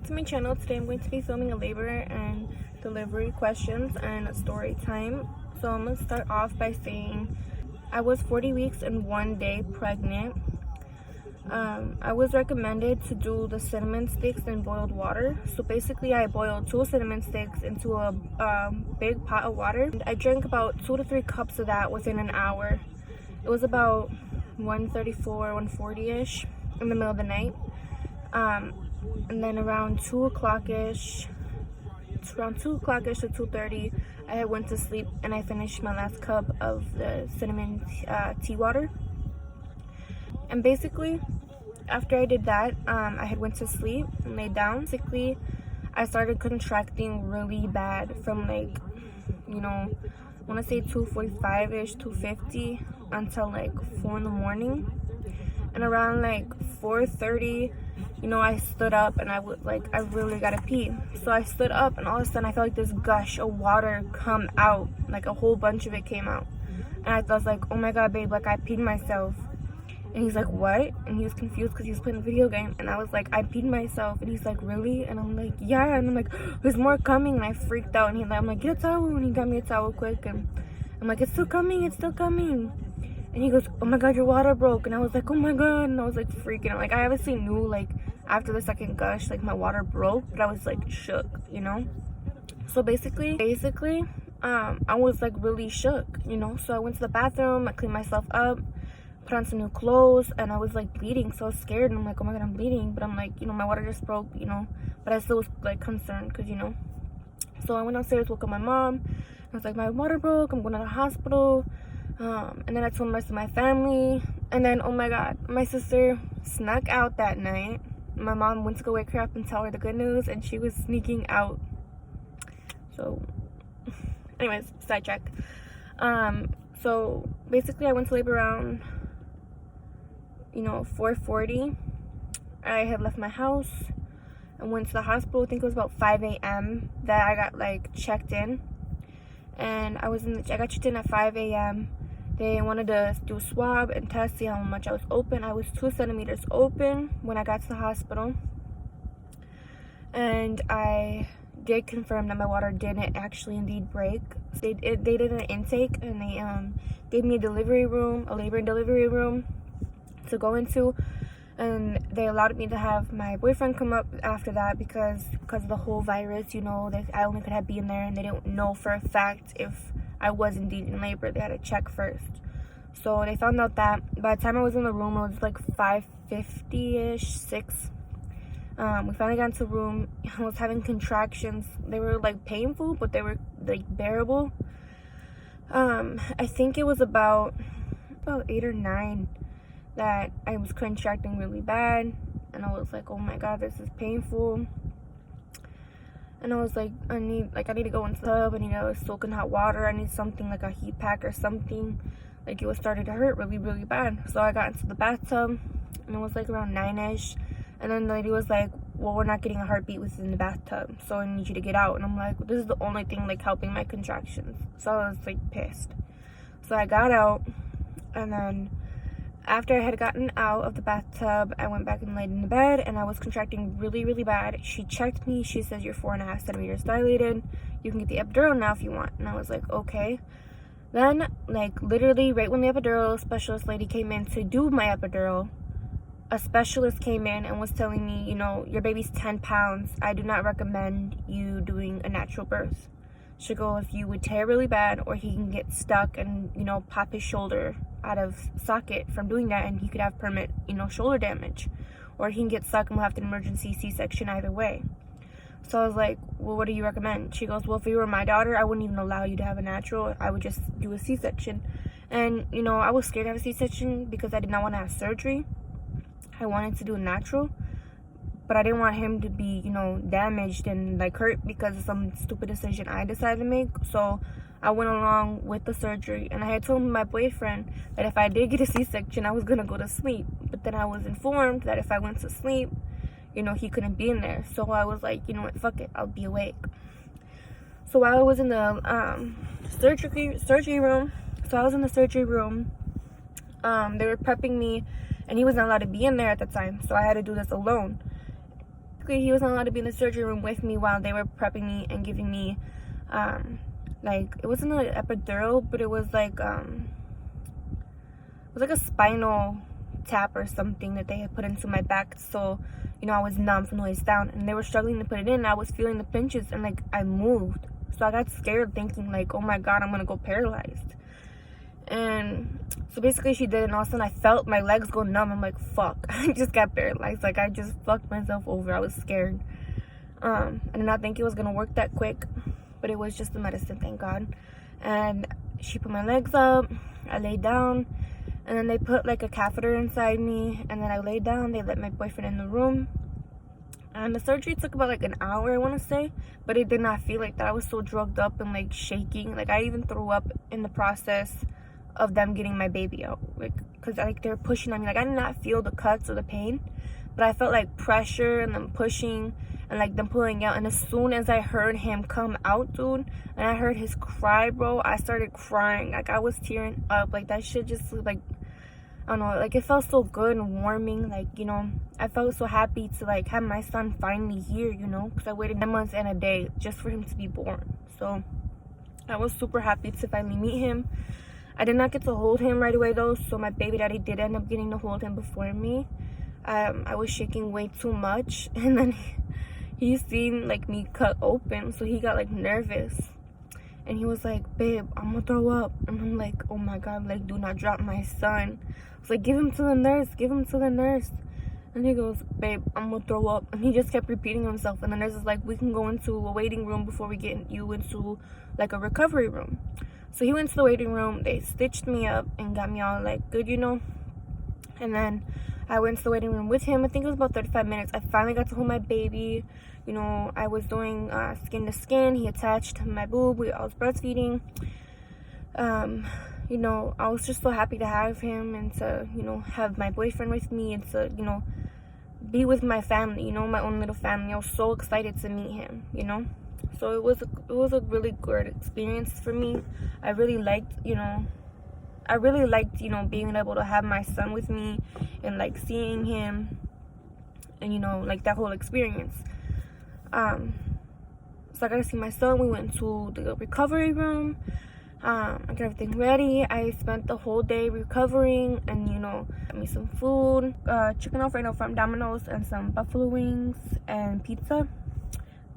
to my channel. Today I'm going to be filming a labor and delivery questions and a story time. So I'm going to start off by saying I was 40 weeks and 1 day pregnant. I was recommended to do the cinnamon sticks in boiled water. So basically I boiled 2 cinnamon sticks into a big pot of water. And I drank about 2 to 3 cups of that within an hour. It was about 1:34, 1:40ish in the middle of the night. And then around 2 o'clock-ish to 2:30, I went to sleep and I finished my last cup of the cinnamon tea water. And basically, after I did that, I had went to sleep and laid down. Basically, I started contracting really bad from I want to say 2:45-ish, 2:50 until 4 in the morning. And around 4:30, I stood up and I really gotta pee. So I stood up and all of a sudden I felt this gush of water come out, a whole bunch of it came out. And I was like, oh my god, babe, I peed myself. And he's like, what? And he was confused because he was playing a video game. And I was like, I peed myself. And he's like, really? And I'm like, yeah. And I'm like, there's more coming. And I freaked out. And I'm like, get a towel. And he got me a towel quick. And I'm like, it's still coming. It's still coming. And he goes, oh my god, your water broke. And I was like, oh my god. And I was freaking out. I obviously knew after the second gush, my water broke. But I was shook, So basically, I was really shook, So I went to the bathroom. I cleaned myself up, put on some new clothes, and I was bleeding. So I was scared. And I'm like, oh my god, I'm bleeding. But I'm like, my water just broke, But I still was concerned because, So I went downstairs, woke up my mom. I was like, my water broke. I'm going to the hospital. And then I told the rest of my family. And then, oh my god, my sister snuck out that night. My mom went to go wake her up and tell her the good news, and she was sneaking out. So, anyways, sidetrack. So basically I went to labor around 4:40. I had left my house and went to the hospital. I think it was about 5 a.m. that I got checked in. And I got checked in at 5 a.m. They wanted to do a swab and test, see how much I was open. I was 2 centimeters open when I got to the hospital. And I did confirm that my water didn't actually indeed break. They did an intake, and they gave me a labor and delivery room to go into. And they allowed me to have my boyfriend come up after that because of the whole virus, I only could be in there, and they didn't know for a fact if I was indeed in labor. They had to check first. So they found out that by the time I was in the room, it was 5:50-ish, 6. We finally got into the room. I was having contractions. They were painful, but they were bearable. I think it was about 8 or 9 that I was contracting really bad, and I was like, oh my god, this is painful. And I was like, I need to go into the tub. I need to soak in hot water. I need something a heat pack or something. It was starting to hurt really, really bad. So I got into the bathtub, and it was around 9ish. And then the lady was like, well, we're not getting a heartbeat within the bathtub, so I need you to get out. And I'm like, this is the only thing helping my contractions. So I was pissed. So I got out, and then after I had gotten out of the bathtub, I went back and laid in the bed, and I was contracting really, really bad. She checked me. She says, you're 4.5 centimeters dilated. You can get the epidural now if you want. And I was like, okay. Then, literally right when the epidural specialist lady came in to do my epidural, a specialist came in and was telling me, your baby's 10 pounds. I do not recommend you doing a natural birth. She goes, you would tear really bad, or he can get stuck and, pop his shoulder out of socket from doing that, and he could have permanent, shoulder damage. Or he can get stuck and we'll have to emergency C-section either way. So I was like, well, what do you recommend? She goes, well, if you were my daughter, I wouldn't even allow you to have a natural. I would just do a C-section. And, I was scared to have a C-section because I did not want to have surgery. I wanted to do a natural. But I didn't want him to be, damaged and hurt because of some stupid decision I decided to make. So I went along with the surgery. And I had told my boyfriend that if I did get a C-section, I was going to go to sleep. But then I was informed that if I went to sleep, he couldn't be in there. So I was like, what, fuck it, I'll be awake. So while I was in the surgery room, they were prepping me, and he was not allowed to be in there at the time. So I had to do this alone. basically he wasn't allowed to be in the surgery room with me while they were prepping me and giving me like, it wasn't an epidural, but it was like a spinal tap or something that they had put into my back. So, you know, I was numb from the waist down, and they were struggling to put it in. I was feeling the pinches, and like I moved, so I got scared, thinking like, oh my god, I'm gonna go paralyzed. And so basically she did it, and all of a sudden I felt my legs go numb. I'm like, fuck, I just got paralyzed. Like, I just fucked myself over. I was scared. I did not think it was gonna work that quick, but it was just the medicine, thank god. And she put my legs up, I laid down, and then they put like a catheter inside me, and then I laid down. They let my boyfriend in the room, and the surgery took about like an hour, I want to say, but it did not feel like that. I was so drugged up and like shaking. Like, I even threw up in the process of them getting my baby out, like, because like they were pushing on me. Like, I did not feel the cuts or the pain, but I felt like pressure and them pushing and like them pulling out. And as soon as I heard him come out, dude, and I heard his cry, bro, I started crying. Like, I was tearing up. Like, that shit just, like, I don't know, like, it felt so good and warming. Like, you know, I felt so happy to like have my son finally here, you know, because I waited 9 months and a day just for him to be born. So I was super happy to finally meet him. I did not get to hold him right away though, so my baby daddy did end up getting to hold him before me. I was shaking way too much, and then he seen like me cut open, so he got like nervous, and he was like, babe, I'm gonna throw up. And I'm like, oh my god, like, do not drop my son. I was like, give him to the nurse, give him to the nurse. And he goes, babe, I'm gonna throw up. And he just kept repeating himself, and the nurse is like, we can go into a waiting room before we get you into like a recovery room. So he went to the waiting room, they stitched me up and got me all like good, you know. And then I went to the waiting room with him. I think it was about 35 minutes. I finally got to hold my baby. You know, I was doing skin to skin. He attached my boob. I was breastfeeding. You know, I was just so happy to have him and to, you know, have my boyfriend with me and to, you know, be with my family, you know, my own little family. I was so excited to meet him, you know. So it was a really good experience for me. I really liked, you know, being able to have my son with me and like seeing him and, you know, like that whole experience. So I got to see my son. We went to the recovery room. I got everything ready. I spent the whole day recovering, and, you know, got me some food, chicken Alfredo from Domino's, and some buffalo wings and pizza.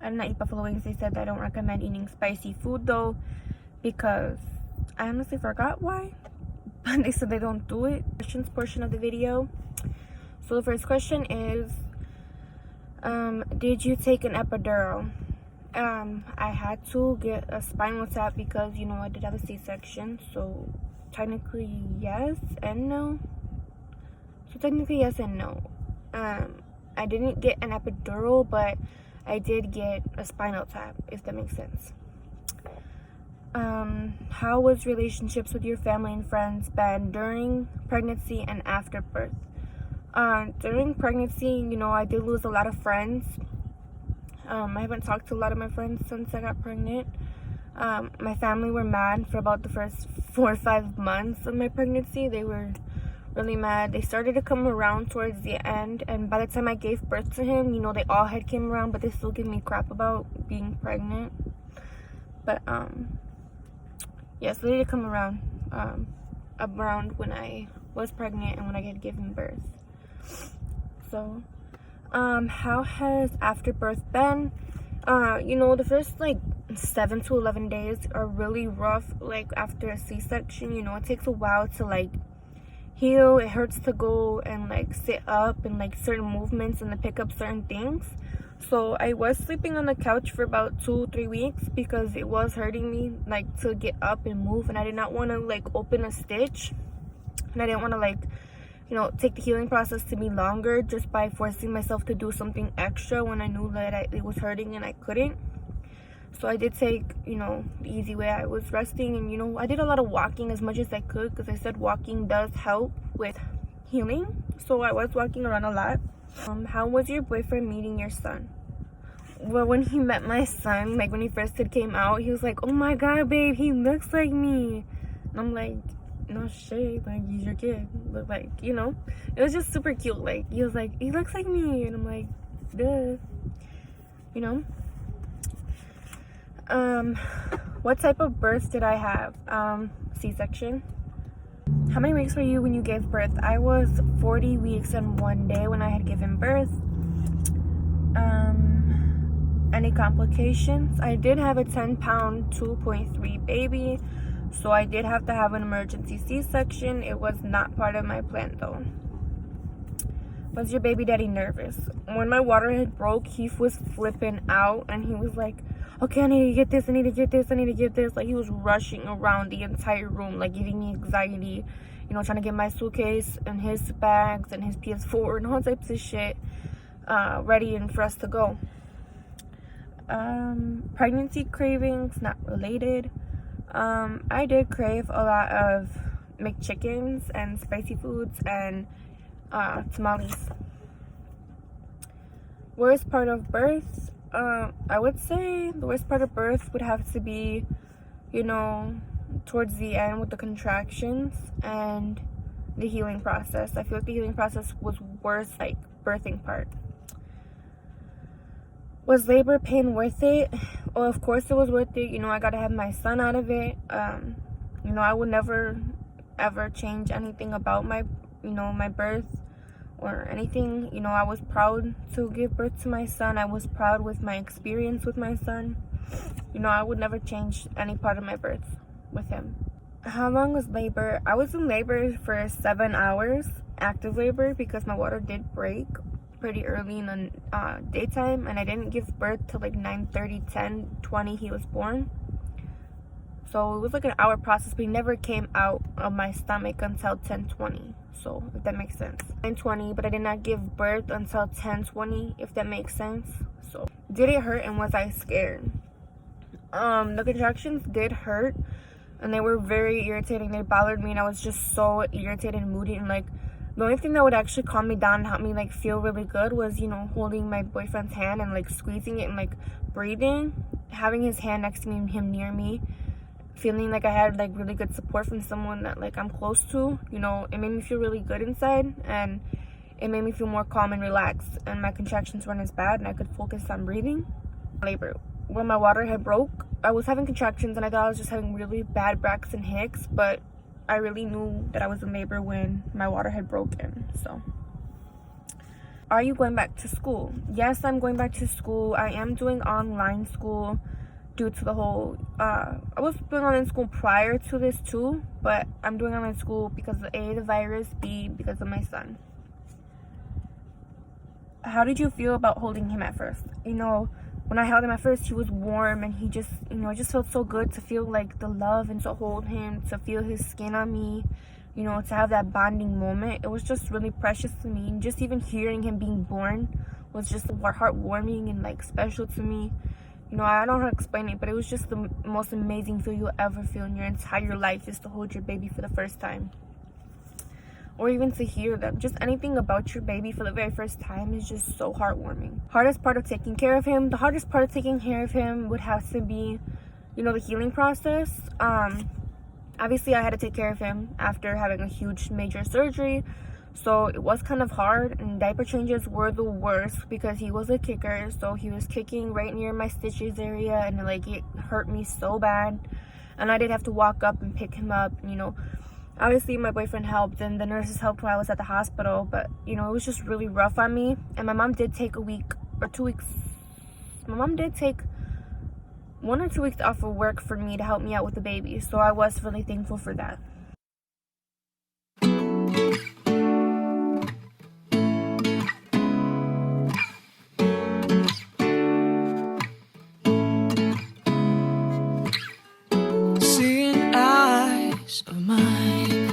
I did not eat buffalo wings. They said I don't recommend eating spicy food though, because I honestly forgot why, but they said they don't do it. Questions portion of the video. So the first question is, did you take an epidural? I had to get a spinal tap because, you know, I did have a C-section, so technically yes and no. So technically yes and no. I didn't get an epidural, but I did get a spinal tap, if that makes sense. How was relationships with your family and friends been during pregnancy and after birth? During pregnancy, you know, I did lose a lot of friends. I haven't talked to a lot of my friends since I got pregnant. My family were mad for about the first 4 or 5 months of my pregnancy. They were really mad. They started to come around towards the end, and by the time I gave birth to him, you know, they all had came around, but they still give me crap about being pregnant. But yeah, so they did come around when I was pregnant and when I had given birth. So how has after birth been? You know, the first like 7 to 11 days are really rough. Like, after a C-section, you know, it takes a while to like heal. It hurts to go and like sit up and like certain movements and to pick up certain things. So I was sleeping on the couch for about 2-3 weeks because it was hurting me like to get up and move, and I did not want to like open a stitch, and I didn't want to like, you know, take the healing process to be longer just by forcing myself to do something extra when I knew that it was hurting and I couldn't. So I did take, you know, the easy way. I was resting, and, you know, I did a lot of walking as much as I could because I said walking does help with healing. So I was walking around a lot. How was your boyfriend meeting your son? Well, when he met my son, like when he first came out, he was like, oh my god, babe, he looks like me. And I'm like, no shit, like, he's your kid. But like, you know, it was just super cute. Like, he was like, he looks like me, and I'm like, duh. you know. What type of birth did I have? C-section. How many weeks were you when you gave birth? I was 40 weeks and 1 day when I had given birth. Any complications? I did have a 10-pound 2.3 baby, so I did have to have an emergency C-section. It was not part of my plan though. Was your baby daddy nervous? When my water had broke, he was flipping out and he was like, okay, I need to get this, I need to get this, I need to get this. Like, he was rushing around the entire room, like giving me anxiety, you know, trying to get my suitcase and his bags and his PS4 and all types of shit ready and for us to go. Pregnancy cravings, not related. I did crave a lot of McChickens and spicy foods and tamales. Worst part of birth? I would say the worst part of birth would have to be, you know, towards the end with the contractions and the healing process. I feel like the healing process was worse, like birthing part. Was labor pain worth it? Well, of course it was worth it. You know, I got to have my son out of it. You know, I would never ever change anything about my, you know, my birth or anything. You know, I was proud to give birth to my son. I was proud with my experience with my son. You know, I would never change any part of my birth with him. How long was labor? I was in labor for 7 hours, active labor, because my water did break pretty early in the daytime, and I didn't give birth till like 9:30, 10, 20 he was born. So it was like an hour process, but he never came out of my stomach until 10:20. So if that makes sense. 9:20, but I did not give birth until 10:20, if that makes sense. So did it hurt and was I scared? The contractions did hurt and they were very irritating. They bothered me and I was just so irritated and moody, and like the only thing that would actually calm me down and help me like feel really good was, you know, holding my boyfriend's hand and like squeezing it and like breathing, having his hand next to me and him near me, feeling like I had like really good support from someone that like I'm close to. You know, it made me feel really good inside, and it made me feel more calm and relaxed, and my contractions weren't as bad and I could focus on breathing. Labor. When my water had broke, I was having contractions and I thought I was just having really bad Braxton Hicks, but I really knew that I was in labor when my water had broken. So, are you going back to school? Yes, I'm going back to school. I am doing online school due to the whole, I was doing online school prior to this too, but I'm doing online school because of A, the virus, B, because of my son. How did you feel about holding him at first? You know, when I held him at first, he was warm and he just, you know, it just felt so good to feel like the love and to hold him, to feel his skin on me, you know, to have that bonding moment. It was just really precious to me, and just even hearing him being born was just heartwarming and like special to me. You know, I don't know how to explain it, but it was just the most amazing feel you'll ever feel in your entire life, just to hold your baby for the first time. Or even to hear them. Just anything about your baby for the very first time is just so heartwarming. Hardest part of taking care of him. The hardest part of taking care of him would have to be, you know, the healing process. Obviously, I had to take care of him after having a huge major surgery. So it was kind of hard, and diaper changes were the worst because he was a kicker. So he was kicking right near my stitches area, and like it hurt me so bad. And I did have to walk up and pick him up, you know. Obviously, my boyfriend helped and the nurses helped while I was at the hospital, but, you know, it was just really rough on me. And my mom did take a week or 2 weeks. My mom did take 1 or 2 weeks off of work for me to help me out with the baby. So I was really thankful for that. Seeing eyes of mine,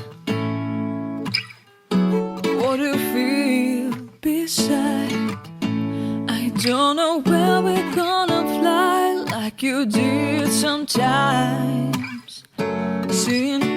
what do you feel beside? I don't know where we're gonna fly like you did sometimes. Seeing